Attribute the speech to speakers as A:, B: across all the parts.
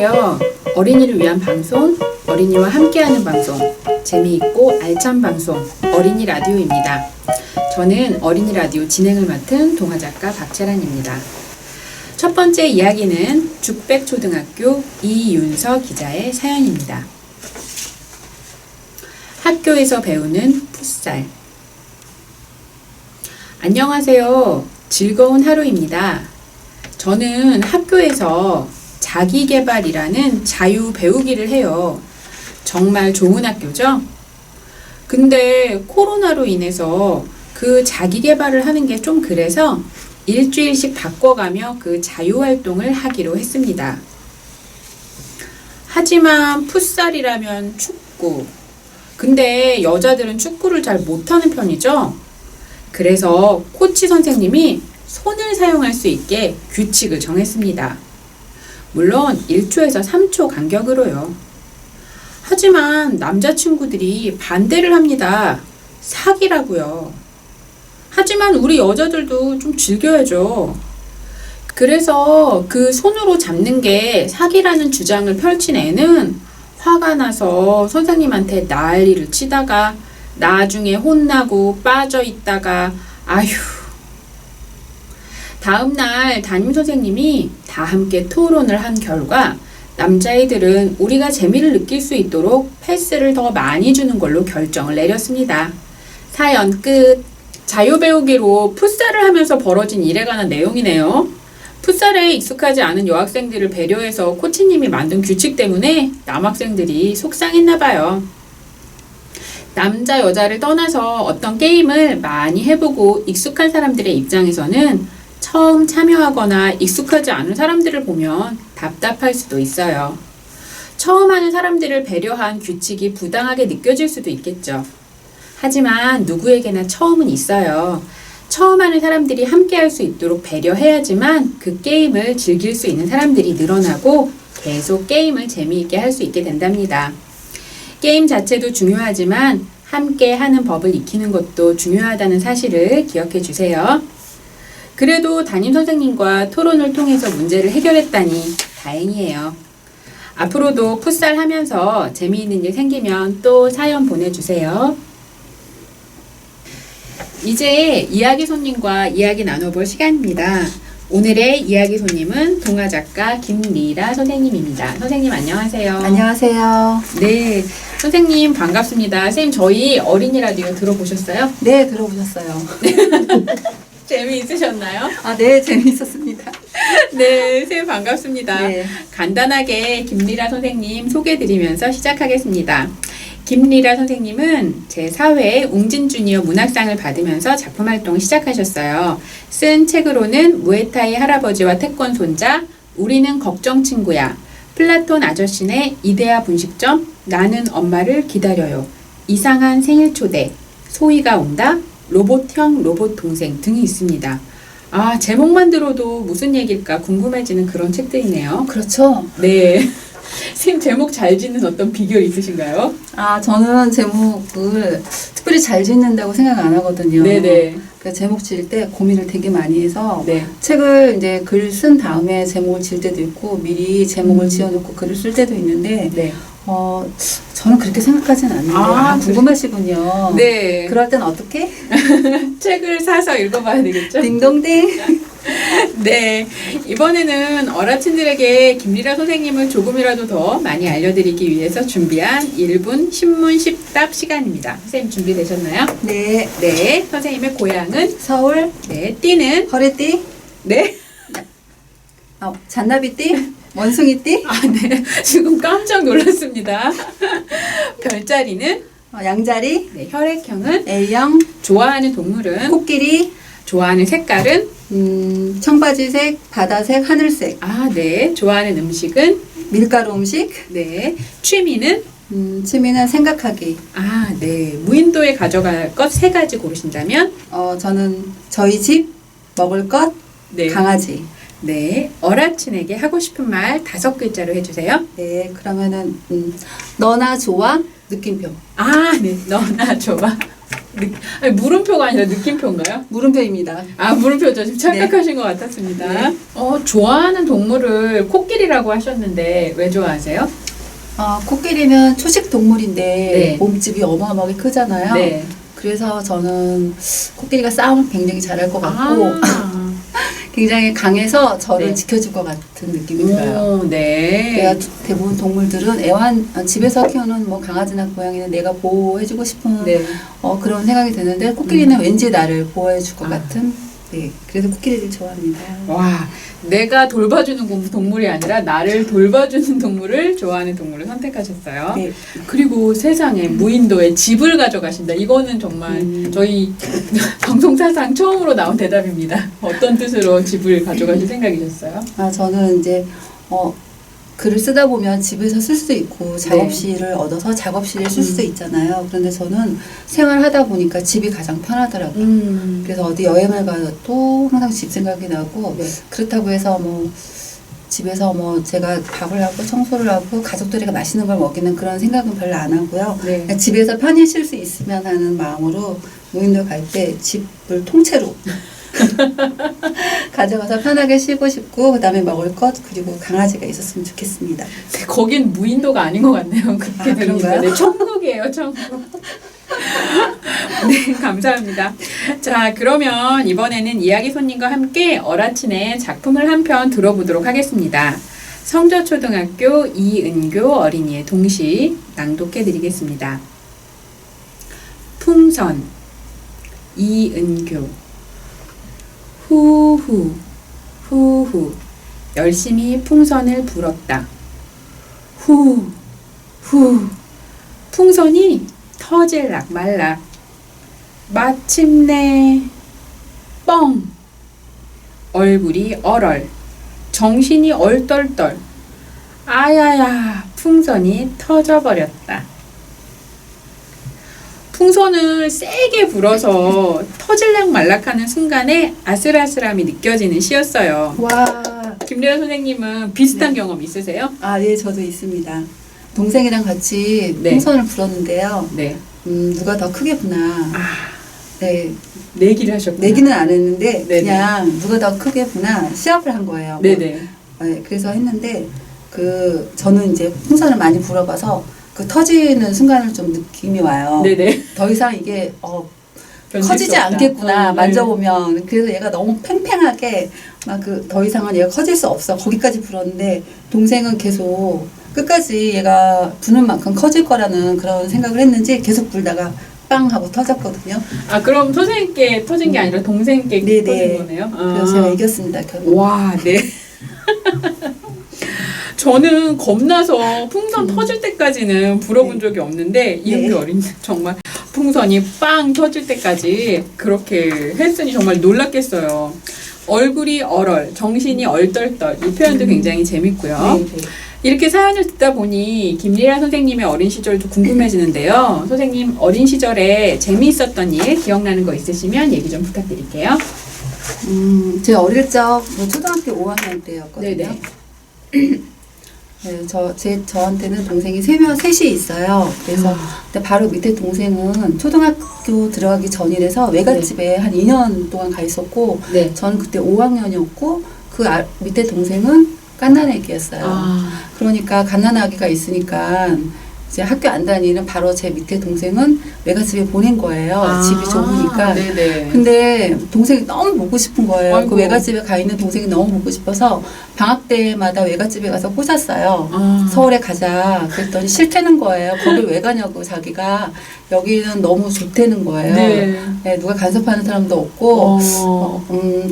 A: 안녕하세요. 어린이를 위한 방송, 어린이와 함께하는 방송, 재미있고 알찬 방송, 어린이 라디오입니다. 저는 어린이 라디오 진행을 맡은 동화작가 박채란입니다. 첫 번째 이야기는 죽백초등학교 이윤서 기자의 사연입니다. 학교에서 배우는 풋살. 안녕하세요. 즐거운 하루입니다. 저는 학교에서 자기계발이라는 자유 배우기를 해요. 정말 좋은 학교죠? 근데 코로나로 인해서 그 자기계발을 하는 게 좀 그래서 일주일씩 바꿔가며 그 자유활동을 하기로 했습니다. 하지만 풋살이라면 축구. 근데 여자들은 축구를 잘 못하는 편이죠? 그래서 코치 선생님이 손을 사용할 수 있게 규칙을 정했습니다. 물론 1초에서 3초 간격으로요. 하지만 남자친구들이 반대를 합니다. 사기라고요. 하지만 우리 여자들도 좀 즐겨야죠. 그래서 그 손으로 잡는 게 사기라는 주장을 펼친 애는 화가 나서 선생님한테 난리를 치다가 나중에 혼나고 빠져 있다가 아휴. 다음날 담임선생님이 다 함께 토론을 한 결과 남자애들은 우리가 재미를 느낄 수 있도록 패스를 더 많이 주는 걸로 결정을 내렸습니다. 사연 끝. 자유배우기로 풋살을 하면서 벌어진 일에 관한 내용이네요. 풋살에 익숙하지 않은 여학생들을 배려해서 코치님이 만든 규칙 때문에 남학생들이 속상했나봐요. 남자 여자를 떠나서 어떤 게임을 많이 해보고 익숙한 사람들의 입장에서는 처음 참여하거나 익숙하지 않은 사람들을 보면 답답할 수도 있어요. 처음 하는 사람들을 배려한 규칙이 부당하게 느껴질 수도 있겠죠. 하지만 누구에게나 처음은 있어요. 처음 하는 사람들이 함께 할 수 있도록 배려해야지만 그 게임을 즐길 수 있는 사람들이 늘어나고 계속 게임을 재미있게 할 수 있게 된답니다. 게임 자체도 중요하지만 함께 하는 법을 익히는 것도 중요하다는 사실을 기억해 주세요. 그래도 담임선생님과 토론을 통해서 문제를 해결했다니 다행이에요. 앞으로도 풋살 하면서 재미있는 일 생기면 또 사연 보내주세요. 이제 이야기 손님과 이야기 나눠볼 시간입니다. 오늘의 이야기 손님은 동화작가 김리라 선생님입니다. 선생님 안녕하세요.
B: 안녕하세요.
A: 네, 선생님 반갑습니다. 선생님 저희 어린이 라디오 들어보셨어요?
B: 네, 들어보셨어요.
A: 재미있으셨나요?
B: 아, 네, 재미있었습니다.
A: 네, 선생님 반갑습니다.
B: 네.
A: 간단하게 김리라 선생님 소개해드리면서 시작하겠습니다. 김리라 선생님은 제4회 웅진주니어 문학상을 받으면서 작품활동을 시작하셨어요. 쓴 책으로는 무에타이 할아버지와 태권 손자, 우리는 걱정 친구야, 플라톤 아저씨네 이데아 분식점, 나는 엄마를 기다려요, 이상한 생일 초대, 소희가 온다, 로봇형 로봇 동생 등이 있습니다. 아, 제목만 들어도 무슨 얘기일까 궁금해지는 그런 책들이네요.
B: 그렇죠.
A: 네. 선생님 제목 잘 짓는 어떤 비결 있으신가요?
B: 아, 저는 제목을 특별히 잘 짓는다고 생각 안 하거든요.
A: 네네.
B: 그러니까 제목 지을 때 고민을 되게 많이 해서
A: 네.
B: 책을 이제 글 쓴 다음에 제목을 지을 때도 있고 미리 제목을 지어놓고 글을 쓸 때도 있는데
A: 네.
B: 저는 그렇게 생각하진 않는데 궁금하시군요.
A: 네.
B: 그럴 땐 어떻게?
A: 책을 사서 읽어봐야 되겠죠?
B: 딩동댕.
A: 네. 이번에는 어르신들에게 김리라 선생님을 조금이라도 더 많이 알려드리기 위해서 준비한 1분 신문 10답 시간입니다. 선생님 준비되셨나요?
B: 네.
A: 네. 선생님의 고향은?
B: 서울.
A: 네. 띠는?
B: 허리띠.
A: 네.
B: 잔나비띠. 원숭이띠.
A: 아, 네. 지금 깜짝 놀랐습니다. 별자리는?
B: 양자리.
A: 네. 혈액형은?
B: A형.
A: 좋아하는 동물은?
B: 코끼리.
A: 좋아하는 색깔은?
B: 청바지색, 바다색, 하늘색.
A: 아, 네. 좋아하는 음식은?
B: 밀가루 음식.
A: 네. 취미는?
B: 취미는 생각하기.
A: 아, 네. 무인도에 가져갈 것 3가지 고르신다면?
B: 저는 저희 집, 먹을 것,
A: 네.
B: 강아지.
A: 네. 어라친에게 하고 싶은 말 5글자로 해주세요.
B: 네, 그러면은 너나 좋아 느낌표.
A: 아, 네. 너나 좋아. 아니, 물음표가 아니라 느낌표인가요?
B: 물음표입니다.
A: 아, 물음표죠. 지금 착각하신 것 같았습니다.
B: 네.
A: 좋아하는 동물을 코끼리라고 하셨는데 왜 좋아하세요?
B: 코끼리는 초식 동물인데
A: 네.
B: 몸집이 어마어마하게 크잖아요.
A: 네.
B: 그래서 저는 코끼리가 싸움을 굉장히 잘할 것 같고 굉장히 강해서 저를
A: 네.
B: 지켜줄 것 같은 느낌이 들어요.
A: 오, 네.
B: 그래야 대부분 동물들은 집에서 키우는 뭐 강아지나 고양이는 내가 보호해주고 싶은
A: 네.
B: 그런 생각이 드는데 코끼리는 왠지 나를 보호해줄 것
A: 아.
B: 같은 네, 그래서 코끼리를 좋아합니다.
A: 와, 내가 돌봐주는 동물이 아니라 나를 돌봐주는 동물을 좋아하는 동물을 선택하셨어요.
B: 네.
A: 그리고 세상에 무인도에 집을 가져가신다. 이거는 정말 저희 방송사상 처음으로 나온 대답입니다. 어떤 뜻으로 집을 가져가실 생각이셨어요?
B: 저는 이제 글을 쓰다 보면 집에서 쓸 수도 있고 작업실을 얻어서 작업실에 쓸 수도 있잖아요. 그런데 저는 생활하다 보니까 집이 가장 편하더라고요. 그래서 어디 여행을 가도 항상 집 생각이 나고
A: 네.
B: 그렇다고 해서 뭐 집에서 뭐 제가 밥을 하고 청소를 하고 가족들에게 맛있는 걸 먹이는 그런 생각은 별로 안 하고요.
A: 네.
B: 그냥 집에서 편히 쉴 수 있으면 하는 마음으로 무인도 갈 때 집을 통째로 가져가서 편하게 쉬고 싶고 그다음에 먹을 것 그리고 강아지가 있었으면 좋겠습니다.
A: 거긴 무인도가 아닌 것 같네요. 그렇게 들으니까.
B: 그런가요?
A: 네, 천국이에요, 천국. 네, 감사합니다. 자, 그러면 이번에는 이야기 손님과 함께 어라친의 작품을 한 편 들어보도록 하겠습니다. 성저초등학교 이은교 어린이의 동시 낭독해드리겠습니다. 풍선 이은교 후후 후후 열심히 풍선을 불었다. 후 풍선이 터질락 말락 마침내 뻥 얼굴이 얼얼 정신이 얼떨떨 아야야 풍선이 터져버렸다. 풍선을 세게 불어서 터질락 말락하는 순간에 아슬아슬함이 느껴지는 시였어요.
B: 와.
A: 김래연 선생님은 비슷한 경험 있으세요?
B: 네, 저도 있습니다. 동생이랑 같이
A: 네.
B: 풍선을 불었는데요.
A: 네.
B: 누가 더 크게 부나. 네,
A: 내기를 하셨구나.
B: 내기는 안 했는데
A: 네네.
B: 그냥 누가 더 크게 부나 시합을 한 거예요.
A: 네네.
B: 네, 그래서 했는데 저는 이제 풍선을 많이 불어봐서 그 터지는 순간을 좀 느낌이 와요.
A: 네네.
B: 더 이상 이게
A: 견딜
B: 커지지
A: 수 없다.
B: 않겠구나
A: 네.
B: 만져보면. 그래서 얘가 너무 팽팽하게 막 더 이상은 얘가 커질 수 없어 거기까지 불었는데 동생은 계속 끝까지 얘가 부는 만큼 커질 거라는 그런 생각을 했는지 계속 불다가 빵 하고 터졌거든요.
A: 아, 그럼 선생님께 터진 게 아니라 동생께
B: 네네.
A: 터진 거네요?
B: 그래서 제가 이겼습니다 결국.
A: 와, 네. 저는 겁나서 풍선 터질 때까지는 불어본
B: 네.
A: 적이 없는데 이은규 어린이 정말 풍선이 빵 터질 때까지 그렇게 했으니 정말 놀랐겠어요. 얼굴이 얼얼, 정신이 얼떨떨 이 표현도 굉장히 재밌고요.
B: 네, 네.
A: 이렇게 사연을 듣다 보니 김리라 선생님의 어린 시절도 궁금해지는데요. 선생님 어린 시절에 재미있었던 일 기억나는 거 있으시면 얘기 좀 부탁드릴게요.
B: 제 어릴 적 초등학교 5학년 때였거든요.
A: 네네.
B: 네, 저한테는 동생이 셋이 있어요. 그래서 근데 바로 밑에 동생은 초등학교 들어가기 전이라서 외갓집에 한 2년 동안 가 있었고
A: 네.
B: 저는 그때 5학년이었고 밑에 동생은 갓난아기였어요. 그러니까 갓난아기가 있으니까 이제 학교 안 다니는 바로 제 밑에 동생은 외갓집에 보낸 거예요. 집이 좁으니까.
A: 네네.
B: 근데 동생이 너무 보고 싶은 거예요.
A: 아이고.
B: 그 외갓집에 가 있는 동생이 너무 보고 싶어서 방학 때마다 외갓집에 가서 꼬셨어요. 서울에 가자. 그랬더니 싫다는 거예요. 거길 왜 가냐고 자기가. 여기는 너무 좋다는 거예요.
A: 네.
B: 네, 누가 간섭하는 사람도 없고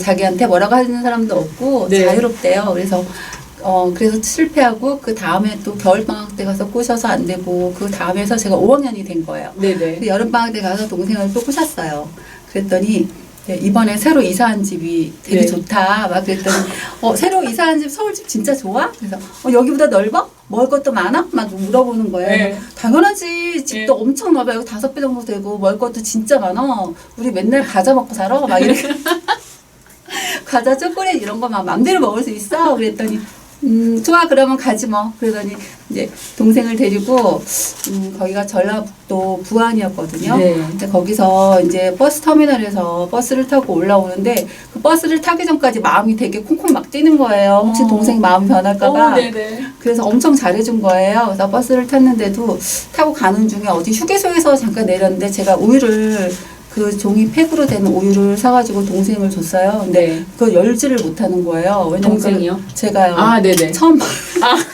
B: 자기한테 뭐라고 하는 사람도 없고
A: 네.
B: 자유롭대요. 그래서 실패하고 그 다음에 또 겨울방학 때 가서 꼬셔서 안 되고 그 다음에서 제가 5학년이 된 거예요.
A: 네네.
B: 여름방학 때 가서 동생을 또 꼬셨어요. 그랬더니 이번에 새로 이사한 집이 되게
A: 네.
B: 좋다. 막 그랬더니 새로 이사한 집 서울집 진짜 좋아? 그래서 여기보다 넓어? 먹을 것도 많아? 막 물어보는 거예요.
A: 네.
B: 당연하지. 집도
A: 네.
B: 엄청 넓어. 여기 5배 정도 되고 먹을 것도 진짜 많아. 우리 맨날 과자 먹고 살아. 막 이렇게 과자, 초콜릿 이런 거 막 맘대로 먹을 수 있어. 그랬더니 좋아, 그러면 가지 뭐. 그러더니 이제 동생을 데리고 거기가 전라북도 부안이었거든요.
A: 네.
B: 근데 거기서 이제 버스 터미널에서 버스를 타고 올라오는데 그 버스를 타기 전까지 마음이 되게 콩콩 막 뛰는 거예요. 혹시 동생 마음 변할까봐.
A: 네네.
B: 그래서 엄청 잘해준 거예요. 그래서 버스를 탔는데도 타고 가는 중에 어디 휴게소에서 잠깐 내렸는데 제가 우유를 그 종이 팩으로 된 우유를 사가지고 동생을 줬어요. 근데
A: 네.
B: 그걸 열지를 못하는 거예요. 왜냐면
A: 동생이요?
B: 제가요.
A: 아, 네네.
B: 처음
A: 아,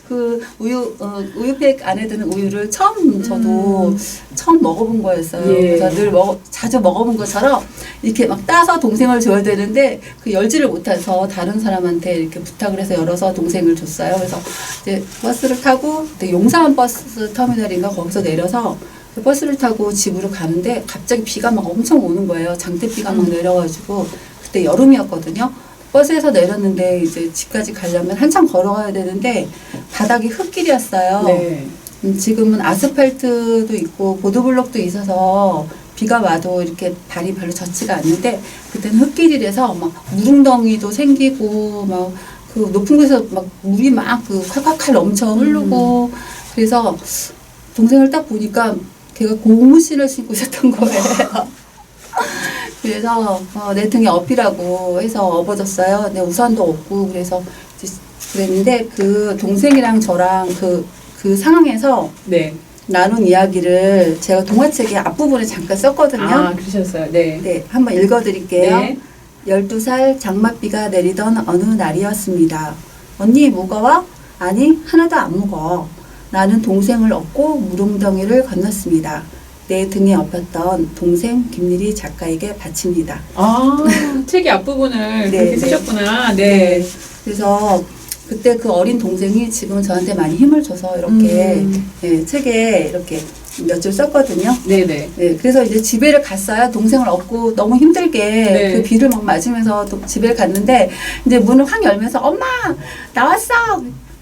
B: 그 우유팩 안에 드는 우유를 처음 저도 처음 먹어본 거였어요.
A: 예.
B: 그래서 늘 자주 먹어본 것처럼 이렇게 막 따서 동생을 줘야 되는데 그 열지를 못해서 다른 사람한테 이렇게 부탁을 해서 열어서 동생을 줬어요. 그래서 이제 버스를 타고 용산 버스 터미널인가 거기서 내려서 버스를 타고 집으로 가는데 갑자기 비가 막 엄청 오는 거예요. 장대비가 막 내려가지고 그때 여름이었거든요. 버스에서 내렸는데 이제 집까지 가려면 한참 걸어가야 되는데 바닥이 흙길이었어요.
A: 네.
B: 지금은 아스팔트도 있고 보도블록도 있어서 비가 와도 이렇게 발이 별로 젖지가 않는데 그때는 흙길이라서 막 무릉덩이도 생기고 막 그 높은 곳에서 막 물이 막 그 칼칼칼 넘쳐 흐르고 그래서 동생을 딱 보니까 걔가 고무신을 신고 있었던 거예요. 그래서 내 등에 업이라고 해서 업어줬어요. 근데 우산도 없고 그래서 그랬는데 그 동생이랑 저랑 그 상황에서
A: 네.
B: 나눈 이야기를 제가 동화책의 앞부분에 잠깐 썼거든요.
A: 아, 그러셨어요. 네.
B: 네, 한번 읽어드릴게요.
A: 네.
B: 12살 장맛비가 내리던 어느 날이었습니다. 언니 무거워? 아니 하나도 안 무거워. 나는 동생을 업고 무릉덩이를 건넜습니다. 내 등에 업혔던 동생 김일희 작가에게 바칩니다.
A: 아, 책의 앞부분을
B: 네,
A: 그렇게
B: 네.
A: 쓰셨구나. 네.
B: 그래서 그때 그 어린 동생이 지금 저한테 많이 힘을 줘서 이렇게 예, 책에 이렇게 몇 줄 썼거든요.
A: 네네.
B: 네, 그래서 이제 집에를 갔어요. 동생을 업고 너무 힘들게
A: 네.
B: 그 비를 막 맞으면서 또 집에 갔는데 이제 문을 확 열면서 엄마 나왔어.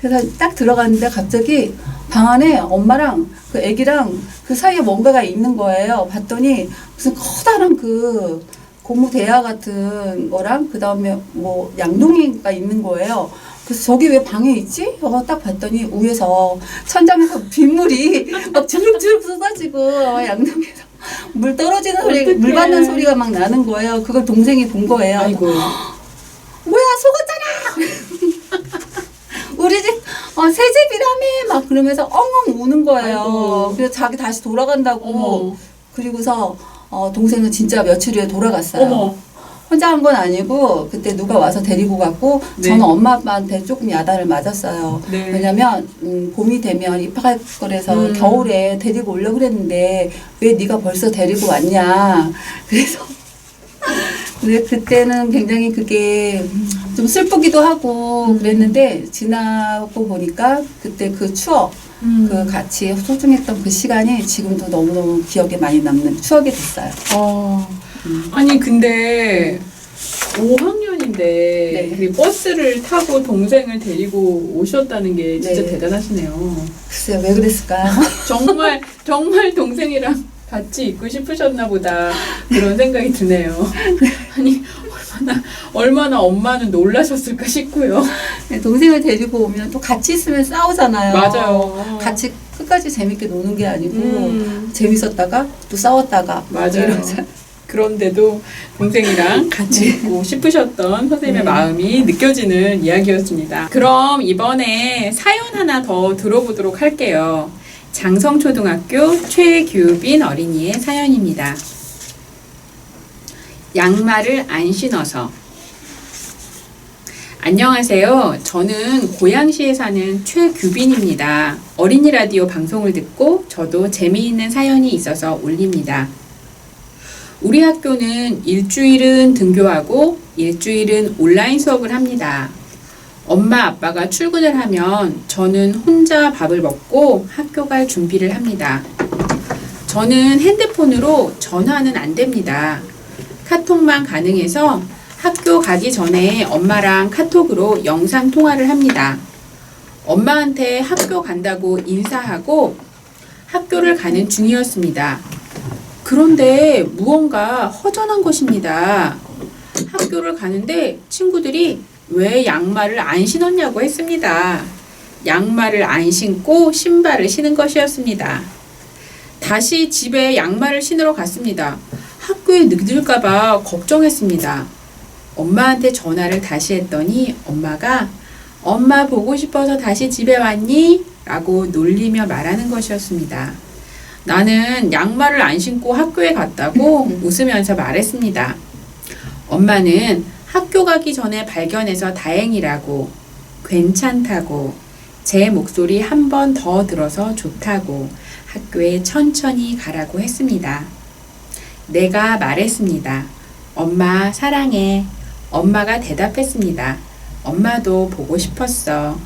B: 그래서 딱 들어갔는데 갑자기 방 안에 엄마랑 그 애기랑 그 사이에 뭔가가 있는 거예요. 봤더니 무슨 커다란 그 고무 대야 같은 거랑 그 다음에 뭐 양동이가 있는 거예요. 그래서 저기 왜 방에 있지? 딱 봤더니 위에서 천장에서 빗물이 막 주룩주룩 쏟아지고 양동이에서 물 떨어지는 소리,
A: 어떡해.
B: 물 받는 소리가 막 나는 거예요. 그걸 동생이 본 거예요.
A: 아이고.
B: 뭐야 속았잖아. 우리 집 새 집이라며 막 그러면서 엉엉 우는 거예요.
A: 아이고.
B: 그래서 자기 다시 돌아간다고.
A: 어머.
B: 그리고서 동생은 진짜 며칠 후에 돌아갔어요.
A: 어머.
B: 혼자 한 건 아니고 그때 누가 와서 데리고 갔고
A: 네.
B: 저는 엄마 아빠한테 조금 야단을 맞았어요.
A: 네.
B: 왜냐면 봄이 되면 입학할 거라서 겨울에 데리고 오려고 그랬는데 왜 네가 벌써 데리고 왔냐. 그래서 근데 그때는 굉장히 그게 좀 슬프기도 하고 그랬는데 지나고 보니까 그때 그 추억 그 같이 소중했던 그 시간이 지금도 너무너무 기억에 많이 남는 추억이 됐어요.
A: 아니 근데 5학년인데
B: 네.
A: 그 버스를 타고 동생을 데리고 오셨다는 게 진짜
B: 네.
A: 대단하시네요.
B: 글쎄요, 왜 그랬을까요?
A: 정말 동생이랑 같이 있고 싶으셨나 보다 그런 생각이 드네요. 아니 얼마나 엄마는 놀라셨을까 싶고요.
B: 동생을 데리고 오면 또 같이 있으면 싸우잖아요.
A: 맞아요.
B: 같이 끝까지 재밌게 노는 게 아니고
A: 음.
B: 재밌었다가 또 싸웠다가
A: 맞아요.
B: 이러잖아요.
A: 그런데도 동생이랑 같이 있고 싶으셨던 선생님의 마음이 느껴지는 이야기였습니다. 그럼 이번에 사연 하나 더 들어보도록 할게요. 장성초등학교 최규빈 어린이의 사연입니다. 양말을 안 신어서. 안녕하세요. 저는 고양시에 사는 최규빈입니다. 어린이 라디오 방송을 듣고 저도 재미있는 사연이 있어서 올립니다. 우리 학교는 일주일은 등교하고 일주일은 온라인 수업을 합니다. 엄마 아빠가 출근을 하면 저는 혼자 밥을 먹고 학교 갈 준비를 합니다. 저는 핸드폰으로 전화는 안 됩니다. 카톡만 가능해서 학교 가기 전에 엄마랑 카톡으로 영상 통화를 합니다. 엄마한테 학교 간다고 인사하고 학교를 가는 중이었습니다. 그런데 무언가 허전한 것입니다. 학교를 가는데 친구들이 왜 양말을 안 신었냐고 했습니다. 양말을 안 신고 신발을 신은 것이었습니다. 다시 집에 양말을 신으러 갔습니다. 학교에 늦을까봐 걱정했습니다. 엄마한테 전화를 다시 했더니 엄마가 엄마 보고 싶어서 다시 집에 왔니? 라고 놀리며 말하는 것이었습니다. 나는 양말을 안 신고 학교에 갔다고 웃으면서 말했습니다. 엄마는 학교 가기 전에 발견해서 다행이라고, 괜찮다고, 제 목소리 한 번 더 들어서 좋다고 학교에 천천히 가라고 했습니다. 내가 말했습니다. 엄마 사랑해. 엄마가 대답했습니다. 엄마도 보고 싶었어.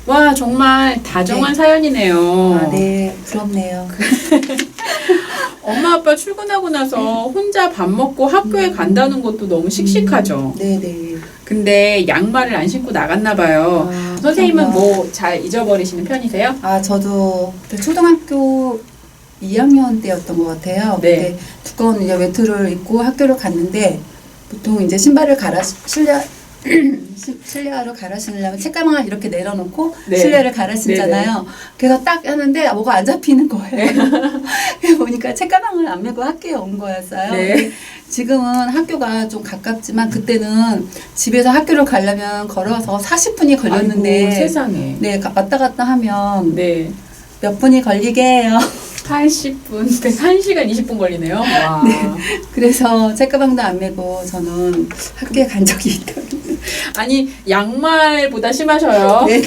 A: 와, 정말 다정한
B: 네.
A: 사연이네요.
B: 아, 네, 부럽네요.
A: 엄마 아빠 출근하고 나서 혼자 밥 먹고 학교에 간다는 것도 너무 씩씩하죠.
B: 네네.
A: 근데 양말을 안 신고 나갔나 봐요.
B: 아,
A: 선생님은
B: 그런가.
A: 뭐 잘 잊어버리시는 편이세요?
B: 아, 저도 그때 초등학교 2학년 때였던 것 같아요.
A: 네.
B: 그때 두꺼운 이제 외투를 입고 학교를 갔는데 보통 이제 신발을 실내화로 갈아 신으려면 책가방을 이렇게 내려놓고
A: 네.
B: 실내를 갈아 신잖아요. 그래서 딱 하는데 뭐가 안 잡히는 거예요. 그래서 보니까 책가방을 안 메고 학교에 온 거였어요.
A: 네.
B: 근데 지금은 학교가 좀 가깝지만 그때는 집에서 학교를 가려면 걸어서 40분이 걸렸는데
A: 아이고, 세상에.
B: 네, 왔다 갔다 하면
A: 네.
B: 몇 분이 걸리게 해요.
A: 80분, 1시간 20분 걸리네요. 와.
B: 그래서 책가방도 안 메고 저는 학교에 간 적이 있더라고요.
A: 아니, 양말보다 심하셔요.
B: 네.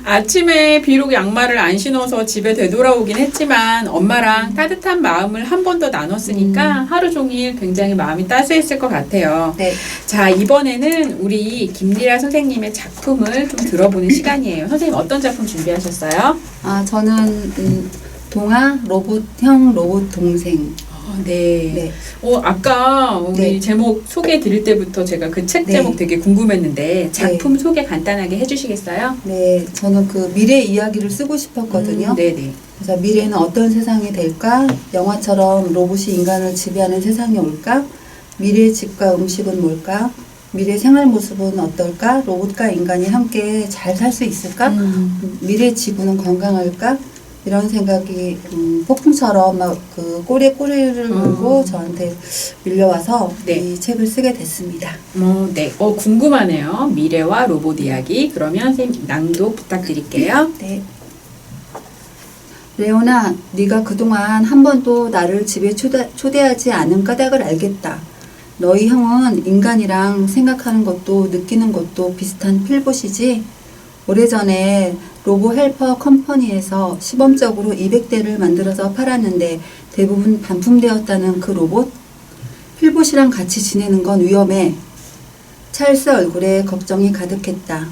A: 아침에 비록 양말을 안 신어서 집에 되돌아오긴 했지만 엄마랑 따뜻한 마음을 한 번 더 나눴으니까 하루 종일 굉장히 마음이 따스했을 것 같아요.
B: 네.
A: 자, 이번에는 우리 김리라 선생님의 작품을 좀 들어보는 시간이에요. 선생님 어떤 작품 준비하셨어요?
B: 아, 저는 동화 로봇형 로봇 동생.
A: 네.
B: 네.
A: 아까 우리
B: 네.
A: 제목 소개해 드릴 때부터 제가 그 책
B: 네.
A: 제목 되게 궁금했는데 작품 소개 간단하게 해주시겠어요?
B: 네, 저는 그 미래 이야기를 쓰고 싶었거든요.
A: 네네.
B: 그래서 미래는 어떤 세상이 될까? 영화처럼 로봇이 인간을 지배하는 세상이 올까? 미래의 집과 음식은 뭘까? 미래 생활 모습은 어떨까? 로봇과 인간이 함께 잘 살 수 있을까? 미래 지구는 건강할까? 이런 생각이 폭풍처럼 막 그 꼬리에 꼬리를 물고 저한테 밀려와서
A: 네.
B: 이 책을 쓰게 됐습니다.
A: 네. 궁금하네요. 미래와 로봇 이야기. 그러면 선생님 낭독 부탁드릴게요.
B: 네. 레오나, 네가 그동안 한 번도 나를 집에 초대하지 않은 까닭을 알겠다. 너희 형은 인간이랑 생각하는 것도 느끼는 것도 비슷한 필봇이지? 오래전에 로보 헬퍼 컴퍼니에서 시범적으로 200대를 만들어서 팔았는데 대부분 반품되었다는 그 로봇? 필봇이랑 같이 지내는 건 위험해. 찰스 얼굴에 걱정이 가득했다.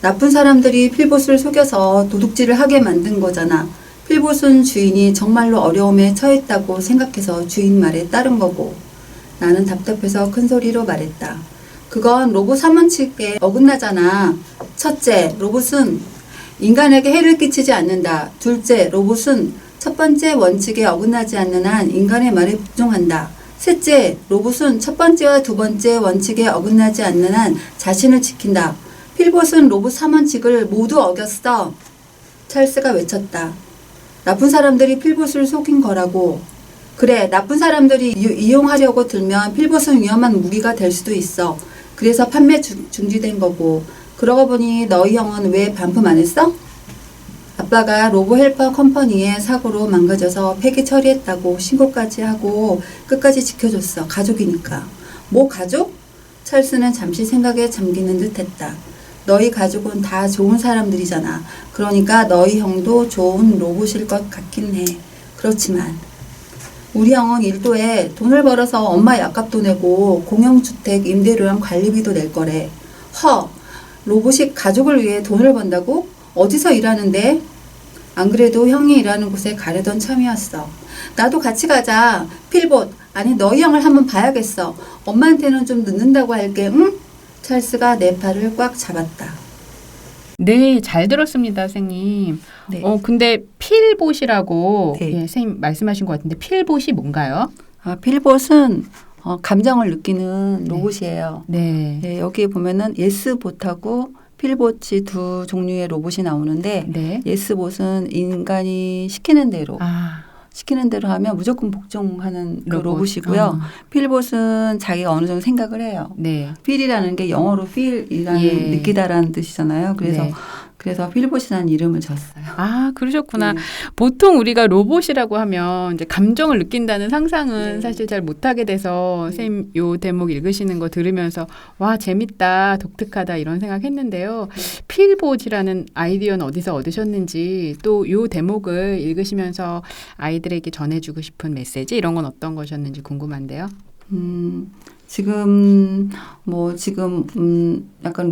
B: 나쁜 사람들이 필봇을 속여서 도둑질을 하게 만든 거잖아. 필봇은 주인이 정말로 어려움에 처했다고 생각해서 주인 말에 따른 거고. 나는 답답해서 큰 소리로 말했다. 그건 로봇 사원칙에 어긋나잖아. 첫째, 로봇은 인간에게 해를 끼치지 않는다. 둘째, 로봇은 첫 번째 원칙에 어긋나지 않는 한 인간의 말에 복종한다. 셋째, 로봇은 첫 번째와 두 번째 원칙에 어긋나지 않는 한 자신을 지킨다. 필봇은 로봇 3원칙을 모두 어겼어. 찰스가 외쳤다. 나쁜 사람들이 필봇을 속인 거라고. 그래, 나쁜 사람들이 이용하려고 들면 필봇은 위험한 무기가 될 수도 있어. 그래서 판매 중지된 거고. 그러고 보니 너희 형은 왜 반품 안 했어? 아빠가 로보 헬퍼 컴퍼니의 사고로 망가져서 폐기 처리했다고 신고까지 하고 끝까지 지켜줬어. 가족이니까. 뭐 가족? 찰스는 잠시 생각에 잠기는 듯 했다. 너희 가족은 다 좋은 사람들이잖아. 그러니까 너희 형도 좋은 로봇일 것 같긴 해. 그렇지만 우리 형은 일도에 돈을 벌어서 엄마 약값도 내고 공영주택 임대료랑 관리비도 낼 거래. 로봇이 가족을 위해 돈을 번다고? 어디서 일하는데? 안 그래도 형이 일하는 곳에 가려던 참이었어. 나도 같이 가자. 필봇, 아니 너희 형을 한번 봐야겠어. 엄마한테는 좀 늦는다고 할게, 응? 찰스가 내 팔을 꽉 잡았다.
A: 네, 잘 들었습니다, 선생님.
B: 네.
A: 근데 필봇이라고
B: 네.
A: 선생님 말씀하신 것 같은데 필봇이 뭔가요?
B: 필봇은 감정을 느끼는
C: 네.
B: 로봇이에요.
C: 네.
B: 네, 여기에 보면은 예스봇하고 필봇이 두 종류의 로봇이 나오는데
C: 네.
B: 예스봇은 인간이 시키는 대로
C: 아,
B: 하면 무조건 복종하는 그
C: 로봇.
B: 로봇이고요. 필봇은 자기가 어느 정도 생각을 해요.
C: 네.
B: feel이라는 게 영어로 feel이라는
C: 예.
B: 느끼다라는 뜻이잖아요. 그래서
C: 네.
B: 그래서 필봇이라는 이름을 줬어요.
C: 아, 그러셨구나.
B: 네.
C: 보통 우리가 로봇이라고 하면 이제 감정을 느낀다는 상상은
B: 네.
C: 사실 잘 못하게 돼서 선생님 요 대목 읽으시는 거 들으면서 와, 재밌다, 독특하다 이런 생각했는데요. 필봇이라는 아이디어는 어디서 얻으셨는지 또 요 대목을 읽으시면서 아이들에게 전해주고 싶은 메시지 이런 건 어떤 것이었는지 궁금한데요.
B: 지금 약간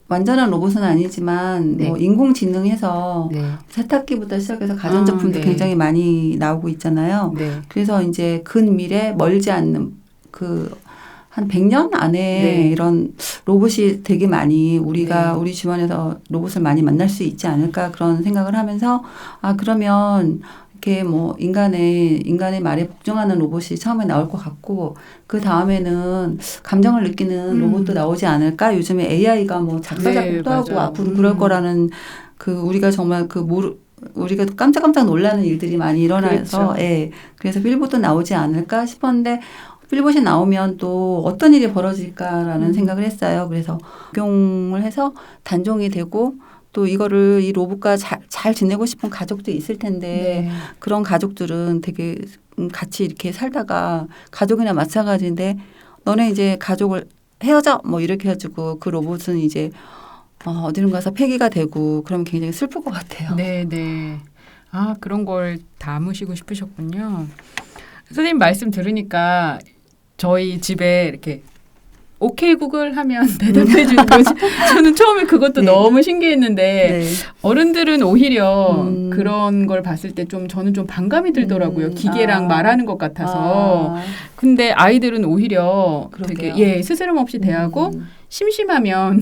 B: 완전한 로봇은 아니지만
C: 네.
B: 뭐 인공지능해서
C: 네.
B: 세탁기부터 시작해서 가전제품도
C: 네.
B: 굉장히 많이 나오고 있잖아요.
C: 네.
B: 그래서 이제 근미래 멀지 않는 한 100년 안에
C: 네.
B: 이런 로봇이 되게 많이
C: 네.
B: 우리 주변에서 로봇을 많이 만날 수 있지 않을까 그런 생각을 하면서 그러면 이렇게 뭐 인간의 말에 복종하는 로봇이 처음에 나올 것 같고 그 다음에는 감정을 느끼는 로봇도 나오지 않을까. 요즘에 AI가 뭐 작사 작곡도 하고
C: 맞아요.
B: 앞으로 그럴 거라는 우리가 정말 우리가 깜짝깜짝 놀라는 일들이 많이 일어나서
C: 그렇죠.
B: 예. 그래서 필봇도 나오지 않을까 싶었는데 필봇이 나오면 또 어떤 일이 벌어질까라는 생각을 했어요. 그래서 적용을 해서 단종이 되고 또 이 로봇과 잘 지내고 싶은 가족도 있을 텐데
C: 네.
B: 그런 가족들은 되게 같이 이렇게 살다가 가족이나 마찬가지인데 너네 이제 가족을 헤어져 뭐 이렇게 해가지고 그 로봇은 이제 어디론 가서 폐기가 되고 그러면 굉장히 슬플 것 같아요.
C: 네, 네. 아, 그런 걸 담으시고 싶으셨군요. 선생님 말씀 들으니까 저희 집에 이렇게 오케이 구글 하면 대답해 주는 거지. 저는 처음에 그것도
B: 네.
C: 너무 신기했는데
B: 네.
C: 어른들은 오히려 그런 걸 봤을 때 저는 좀 반감이 들더라고요. 기계랑 말하는 것 같아서. 근데 아이들은 오히려
B: 그러게요.
C: 되게 스스럼 없이 대하고 심심하면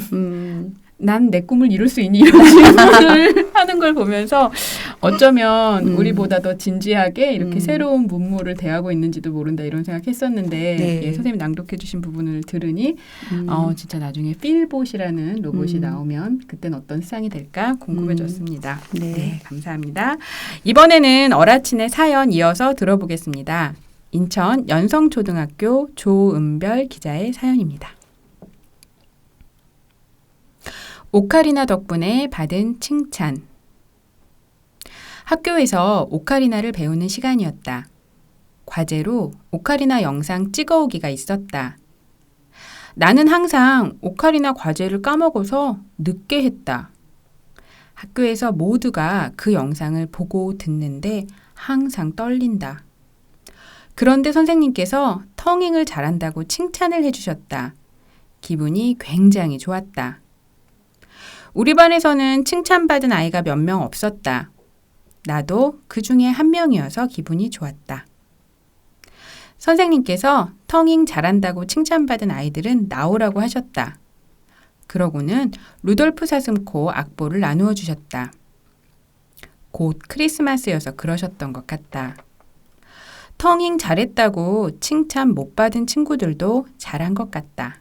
C: 난 내 꿈을 이룰 수 있니? 이런 질문을 하는 걸 보면서 어쩌면 우리보다 더 진지하게 이렇게 새로운 문물을 대하고 있는지도 모른다 이런 생각했었는데
B: 네.
C: 선생님이 낭독해 주신 부분을 들으니 진짜 나중에 필봇이라는 로봇이 나오면 그때는 어떤 세상이 될까 궁금해졌습니다.
B: 네.
C: 네, 감사합니다. 이번에는 어라친의 사연 이어서 들어보겠습니다. 인천 연성초등학교 조은별 기자의 사연입니다. 오카리나 덕분에 받은 칭찬. 학교에서 오카리나를 배우는 시간이었다. 과제로 오카리나 영상 찍어오기가 있었다. 나는 항상 오카리나 과제를 까먹어서 늦게 했다. 학교에서 모두가 그 영상을 보고 듣는데 항상 떨린다. 그런데 선생님께서 터닝을 잘한다고 칭찬을 해주셨다. 기분이 굉장히 좋았다. 우리 반에서는 칭찬받은 아이가 몇 명 없었다. 나도 그 중에 한 명이어서 기분이 좋았다. 선생님께서 터닝 잘한다고 칭찬받은 아이들은 나오라고 하셨다. 그러고는 루돌프 사슴코 악보를 나누어 주셨다. 곧 크리스마스여서 그러셨던 것 같다. 터닝 잘했다고 칭찬 못 받은 친구들도 잘한 것 같다.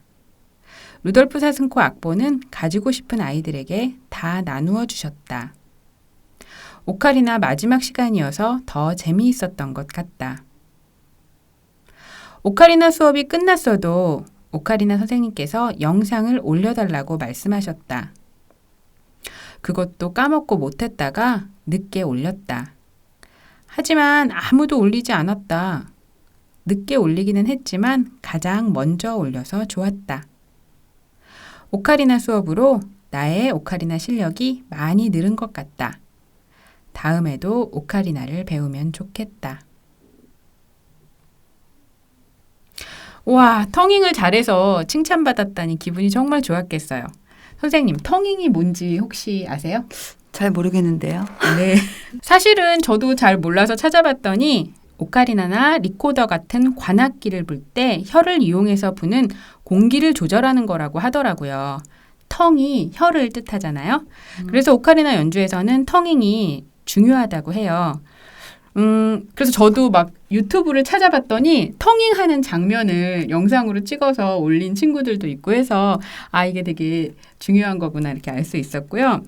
C: 루돌프 사슴코 악보는 가지고 싶은 아이들에게 다 나누어 주셨다. 오카리나 마지막 시간이어서 더 재미있었던 것 같다. 오카리나 수업이 끝났어도 오카리나 선생님께서 영상을 올려달라고 말씀하셨다. 그것도 까먹고 못했다가 늦게 올렸다. 하지만 아무도 올리지 않았다. 늦게 올리기는 했지만 가장 먼저 올려서 좋았다. 오카리나 수업으로 나의 오카리나 실력이 많이 늘은 것 같다. 다음에도 오카리나를 배우면 좋겠다. 와, 터닝을 잘해서 칭찬받았다니 기분이 정말 좋았겠어요. 선생님, 터닝이 뭔지 혹시 아세요?
B: 잘 모르겠는데요.
C: 네. 사실은 저도 잘 몰라서 찾아봤더니 오카리나나 리코더 같은 관악기를 불 때 혀를 이용해서 부는 공기를 조절하는 거라고 하더라고요. 텅이 혀를 뜻하잖아요. 그래서 오카리나 연주에서는 터닝이 중요하다고 해요. 그래서 저도 막 유튜브를 찾아봤더니 터닝하는 장면을 영상으로 찍어서 올린 친구들도 있고 해서 이게 되게 중요한 거구나 이렇게 알 수 있었고요.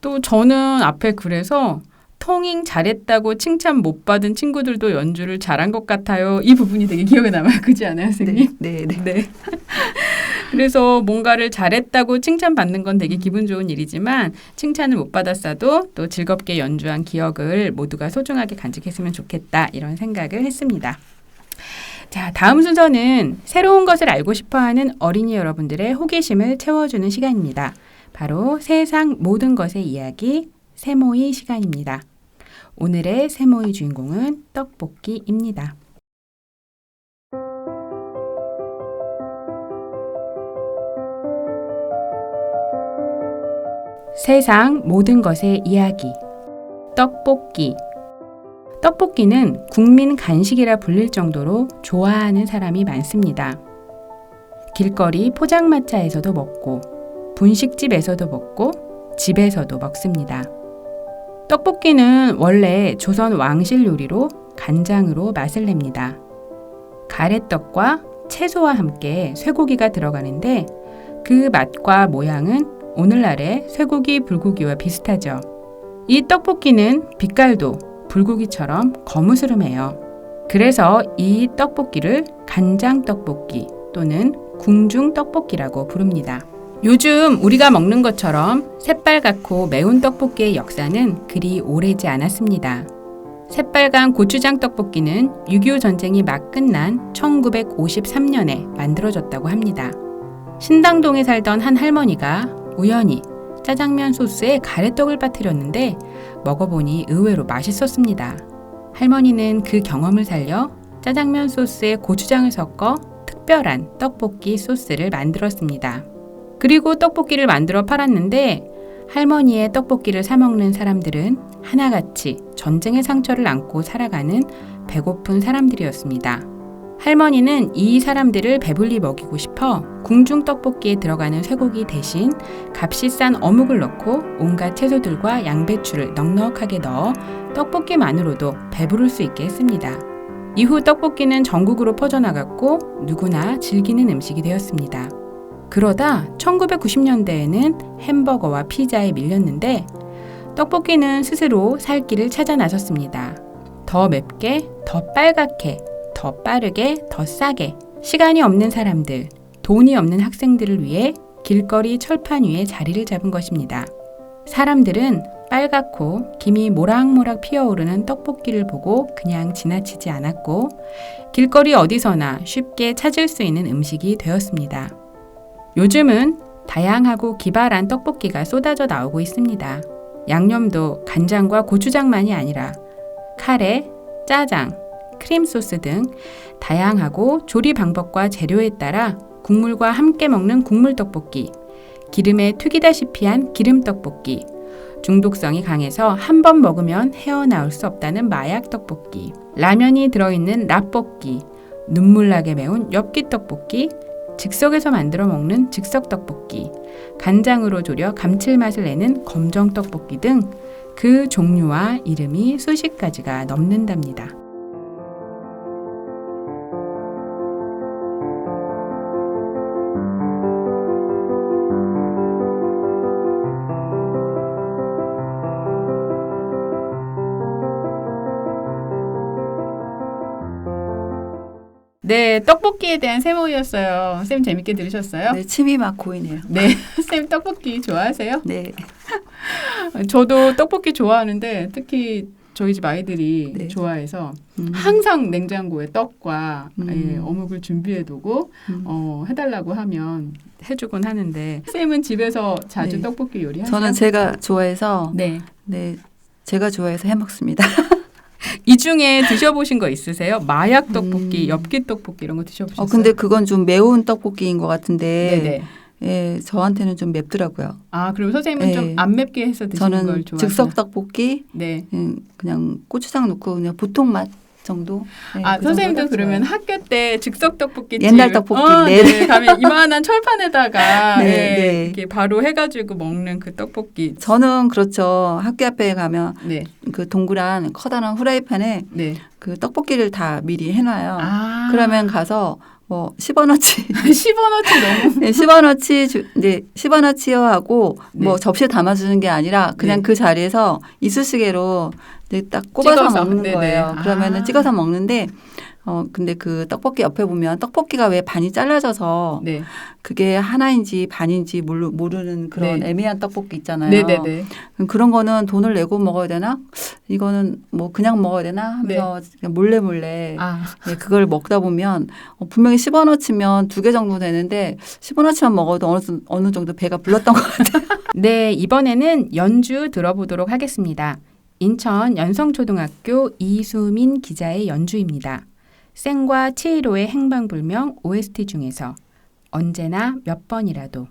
C: 또 저는 앞에 그래서 터닝 잘했다고 칭찬 못 받은 친구들도 연주를 잘한 것 같아요. 이 부분이 되게 기억에 남아요. 그렇지 않아요, 선생님?
B: 네.
C: 네. 그래서 뭔가를 잘했다고 칭찬받는 건 되게 기분 좋은 일이지만 칭찬을 못 받았어도 또 즐겁게 연주한 기억을 모두가 소중하게 간직했으면 좋겠다 이런 생각을 했습니다. 자, 다음 순서는 새로운 것을 알고 싶어하는 어린이 여러분들의 호기심을 채워주는 시간입니다. 바로 세상 모든 것의 이야기 세모이 시간입니다. 오늘의 세모이 주인공은 떡볶이입니다. 세상 모든 것의 이야기 떡볶이. 떡볶이는 국민 간식이라 불릴 정도로 좋아하는 사람이 많습니다. 길거리 포장마차에서도 먹고 분식집에서도 먹고 집에서도 먹습니다. 떡볶이는 원래 조선 왕실 요리로 간장으로 맛을 냅니다. 가래떡과 채소와 함께 쇠고기가 들어가는데 그 맛과 모양은 오늘날의 쇠고기 불고기와 비슷하죠. 이 떡볶이는 빛깔도 불고기처럼 거무스름해요. 그래서 이 떡볶이를 간장떡볶이 또는 궁중떡볶이라고 부릅니다. 요즘 우리가 먹는 것처럼 새빨갛고 매운 떡볶이의 역사는 그리 오래지 않았습니다. 새빨간 고추장 떡볶이는 6.25 전쟁이 막 끝난 1953년에 만들어졌다고 합니다. 신당동에 살던 한 할머니가 우연히 짜장면 소스에 가래떡을 빠뜨렸는데 먹어보니 의외로 맛있었습니다. 할머니는 그 경험을 살려 짜장면 소스에 고추장을 섞어 특별한 떡볶이 소스를 만들었습니다. 그리고 떡볶이를 만들어 팔았는데 할머니의 떡볶이를 사 먹는 사람들은 하나같이 전쟁의 상처를 안고 살아가는 배고픈 사람들이었습니다. 할머니는 이 사람들을 배불리 먹이고 싶어 궁중 떡볶이에 들어가는 쇠고기 대신 값이 싼 어묵을 넣고 온갖 채소들과 양배추를 넉넉하게 넣어 떡볶이만으로도 배부를 수 있게 했습니다. 이후 떡볶이는 전국으로 퍼져나갔고 누구나 즐기는 음식이 되었습니다. 그러다 1990년대에는 햄버거와 피자에 밀렸는데 떡볶이는 스스로 살 길을 찾아 나섰습니다. 더 맵게, 더 빨갛게, 더 빠르게, 더 싸게 시간이 없는 사람들, 돈이 없는 학생들을 위해 길거리 철판 위에 자리를 잡은 것입니다. 사람들은 빨갛고 김이 모락모락 피어오르는 떡볶이를 보고 그냥 지나치지 않았고 길거리 어디서나 쉽게 찾을 수 있는 음식이 되었습니다. 요즘은 다양하고 기발한 떡볶이가 쏟아져 나오고 있습니다. 양념도 간장과 고추장만이 아니라 카레, 짜장, 크림소스 등 다양하고 조리 방법과 재료에 따라 국물과 함께 먹는 국물떡볶이, 기름에 튀기다시피 한 기름떡볶이, 중독성이 강해서 한 번 먹으면 헤어나올 수 없다는 마약떡볶이, 라면이 들어있는 라볶이, 눈물나게 매운 엽기떡볶이, 즉석에서 만들어 먹는 즉석떡볶이, 간장으로 졸여 감칠맛을 내는 검정떡볶이 등 그 종류와 이름이 수십 가지가 넘는답니다. 네, 떡볶이에 대한 세모이였어요. 쌤 재밌게 들으셨어요?
B: 네, 침이 막 고이네요.
C: 네, 쌤 떡볶이 좋아하세요?
B: 네.
C: 저도 떡볶이 좋아하는데 특히 저희 집 아이들이
B: 네.
C: 좋아해서 항상 냉장고에 떡과 어묵을 준비해두고 해달라고 하면 해주곤 하는데 쌤은 집에서 자주
B: 네.
C: 떡볶이 요리하세요?
B: 저는 제가 좋아해서
C: 네.
B: 제가 좋아해서 해 먹습니다.
C: 이 중에 드셔보신 거 있으세요? 마약 떡볶이, 엽기 떡볶이 이런 거 드셔보셨어요?
B: 근데 그건 좀 매운 떡볶이인 것 같은데
C: 네네.
B: 예, 저한테는 좀 맵더라고요.
C: 아, 그럼 선생님은
B: 네.
C: 좀 안 맵게 해서 드시는 걸
B: 저는
C: 좋아하세요?
B: 즉석 떡볶이
C: 네.
B: 그냥 고추장 넣고 그냥 보통 맛 정도. 네,
C: 아,
B: 그
C: 선생님도
B: 정도가
C: 그러면
B: 좋아요.
C: 학교 때 즉석 떡볶이
B: 옛날 떡볶이.
C: 네.
B: 네.
C: 가면 이만한 철판에다가
B: 네,
C: 네,
B: 네.
C: 이렇게 바로 해가지고 먹는 그 떡볶이.
B: 저는 그렇죠. 학교 앞에 가면
C: 네,
B: 그 동그란 커다란 후라이팬에
C: 네.
B: 그 떡볶이를 다 미리 해놔요.
C: 아,
B: 그러면 가서 뭐 10원어치
C: 10원어치 너무.
B: 네, 10원어치 네, 10원어치요 하고 뭐
C: 네.
B: 접시에 담아주는 게 아니라 그냥
C: 네.
B: 그 자리에서 이쑤시개로 네, 딱 꼽아서
C: 찍어서.
B: 먹는
C: 네네.
B: 거예요. 그러면은
C: 아.
B: 찍어서 먹는데 근데 그 떡볶이 옆에 보면 떡볶이가 왜 반이 잘라져서
C: 네,
B: 그게 하나인지 반인지 모르는 그런
C: 네.
B: 애매한 떡볶이 있잖아요.
C: 네, 네, 네.
B: 그런 거는 돈을 내고 먹어야 되나? 이거는 뭐 그냥 먹어야 되나? 하면서 그냥 몰래
C: 아,
B: 네, 그걸 먹다 보면 분명히 10원어치면 2개 정도 되는데 10원어치만 먹어도 어느 정도 배가 불렀던 것 같아요.
C: 네, 이번에는 연주 들어보도록 하겠습니다. 인천 연성초등학교 이수민 기자의 연주입니다. 생과 치히로의 행방불명 OST 중에서 언제나 몇 번이라도.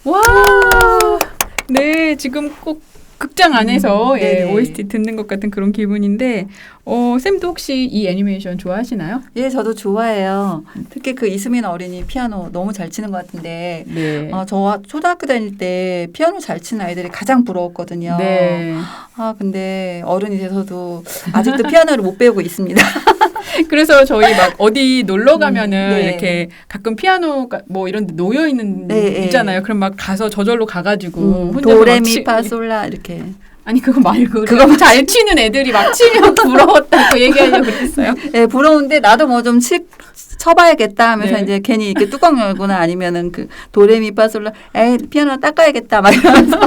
C: 와, 네, 지금 꼭 극장 안에서 예,
B: 네네.
C: OST 듣는 것 같은 그런 기분인데, 쌤도 혹시 이 애니메이션 좋아하시나요?
B: 예, 저도 좋아해요. 특히 그 이수민 어린이 피아노 너무 잘 치는 것 같은데
C: 네.
B: 저 초등학교 다닐 때 피아노 잘 치는 아이들이 가장 부러웠거든요.
C: 네.
B: 근데 어른이 돼서도 아직도 피아노를 못 배우고 있습니다.
C: 그래서 저희 막 어디 놀러 가면은
B: 네.
C: 이렇게 가끔 피아노가 뭐 이런 데 놓여 있는
B: 네,
C: 있잖아요. 그럼 막 가서 저절로 가가지고 혼자서 막
B: 도레미파솔라 이렇게.
C: 아니 그거 말고
B: 그거
C: 잘 치는 애들이 막 치면 부러웠다고 얘기하려고 그랬어요.
B: 네, 부러운데 나도 뭐 좀 쳐봐야겠다 하면서
C: 네.
B: 이제 괜히 이렇게 뚜껑 열거나 아니면은 그 도레미파솔라 피아노 닦아야겠다 막 이러면서